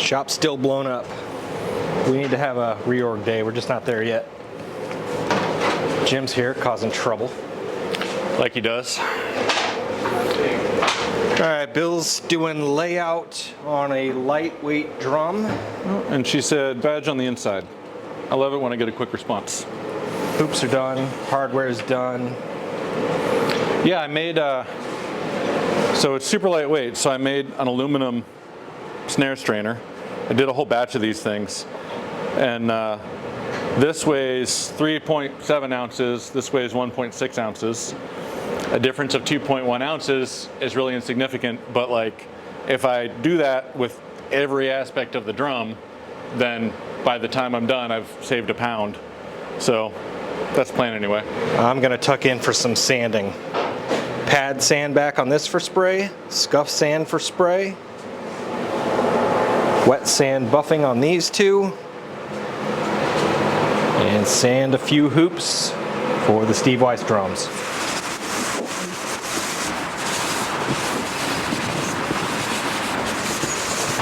Shop's still blown up. We need to have a reorg day. We're just not there yet. Jim's here causing trouble. Like he does. All right, Bill's doing layout on a lightweight drum. And she said, badge on the inside. I love it when I get a quick response. Hoops are done, hardware's done. Yeah, I made, so it's super lightweight, so I made an aluminum snare strainer. I did a whole batch of these things. And this weighs 3.7 ounces, this weighs 1.6 ounces. A difference of 2.1 ounces is really insignificant, but like if I do that with every aspect of the drum, then by the time I'm done, I've saved a pound. So that's the plan anyway. I'm gonna tuck in for some sanding. Pad sand back on this for spray, scuff sand for spray, wet sand buffing on these two, and sand a few hoops for the Steve Weiss drums.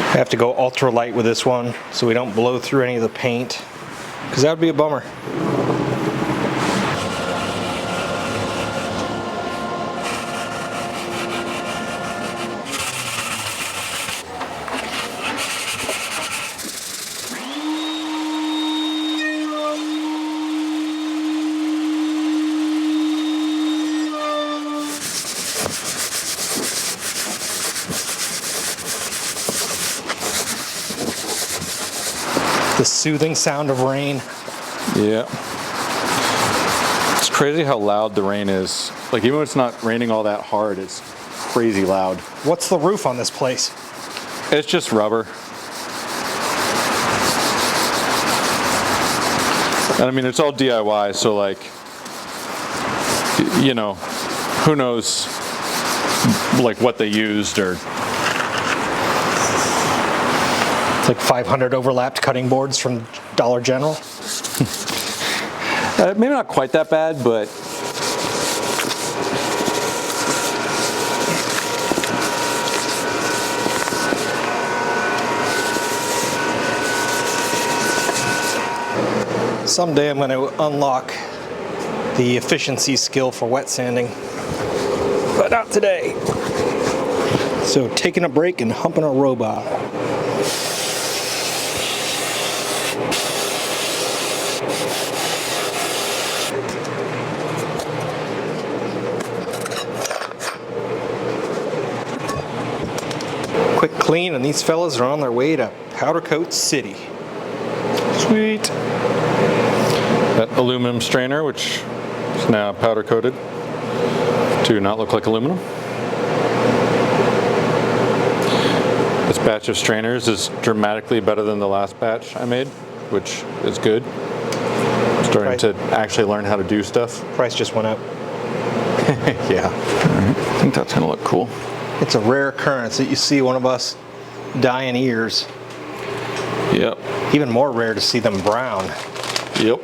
I have to go ultra light with this one so we don't blow through any of the paint, because that would be a bummer. The soothing sound of rain. Yeah. It's crazy how loud the rain is. Like even when it's not raining all that hard, it's crazy loud. What's the roof on this place? It's just rubber. And I mean, it's all DIY, so like, you know, who knows like what they used or... It's like 500 overlapped cutting boards from Dollar General. Maybe not quite that bad, but someday I'm going to unlock the efficiency skill for wet sanding, but not today. So taking a break and humping a robot. Quick clean, and these fellas are on their way to Powder Coat City. sweet. That aluminum strainer, which is now powder coated to not look like aluminum. This batch of strainers is dramatically better than the last batch I made, which is good. I'm starting to actually learn how to do stuff. Price just went up. Yeah. I think that's gonna look cool. It's a rare occurrence that you see one of us dyeing ears. Yep. Even more rare to see them brown. Yep.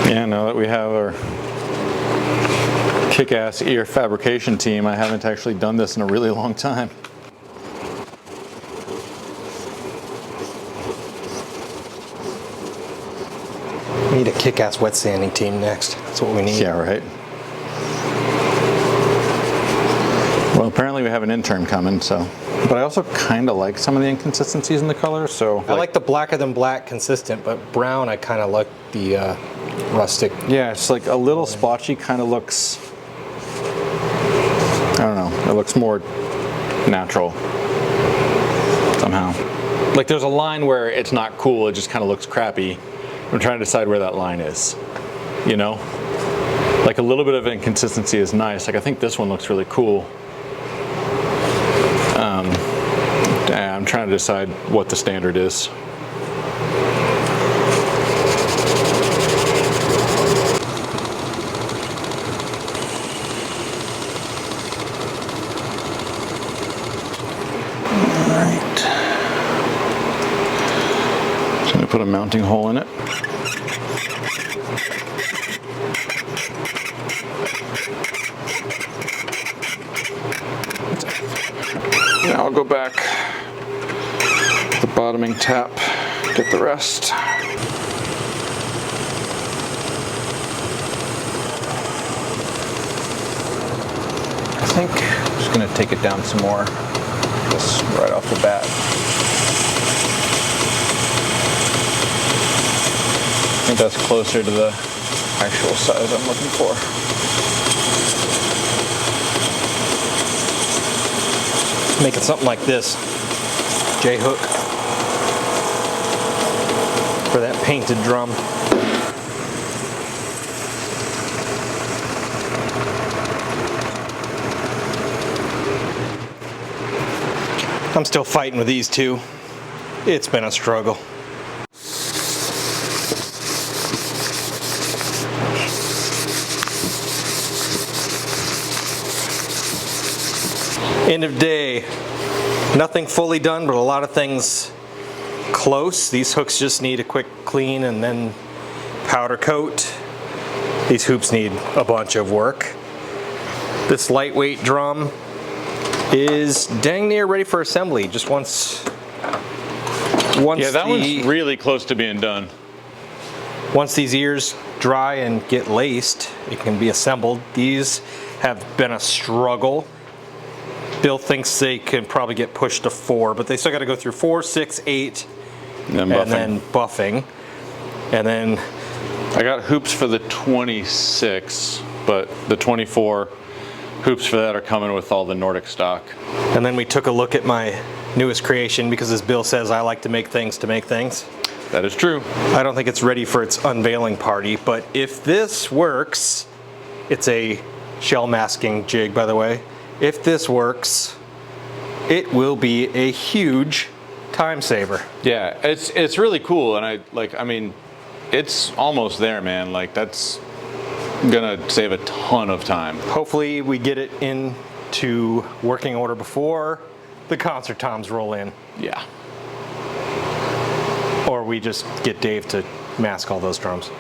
Yeah, now that we have our kick-ass ear fabrication team, I haven't actually done this in a really long time. We need a kick-ass wet sanding team next. That's what we need. Yeah, right. Well, apparently we have an intern coming, so. But I also kind of like some of the inconsistencies in the color, so. I like the blacker than black consistent, but brown I kind of like the rustic. Yeah, it's like a little splotchy, kind of looks, I don't know, it looks more natural somehow. Like there's a line where it's not cool, it just kind of looks crappy. I'm trying to decide where that line is, you know? Like a little bit of inconsistency is nice. Like I think this one looks really cool. I'm trying to decide what the standard is. Alright. Just going to put a mounting hole in it. Now I'll go back bottoming tap, get the rest. I think I'm just gonna take it down some more, just right off the bat. I think that's closer to the actual size I'm looking for. Making something like this. J-hook for that painted drum. I'm still fighting with these two. It's been a struggle. End of day. Nothing fully done, but a lot of things close. These hooks just need a quick clean and then powder coat. These hoops need a bunch of work. This lightweight drum is dang near ready for assembly. Just once Yeah, that one's really close to being done. Once these ears dry and get laced, it can be assembled. These have been a struggle. Bill thinks they can probably get pushed to 4, but they still got to go through 4, 6, 8, and then buffing. And then I got hoops for the 26, but the 24 hoops for that are coming with all the Nordic stock. And then we took a look at my newest creation, because as Bill says, I like to make things to make things. That is true. I don't think it's ready for its unveiling party, but if this works, it's a shell masking jig, by the way. If this works, it will be a huge time saver. Yeah, it's really cool, and I mean, it's almost there, man. Like, that's gonna save a ton of time. Hopefully we get it into working order before the concert toms roll in. Yeah. Or we just get Dave to mask all those drums.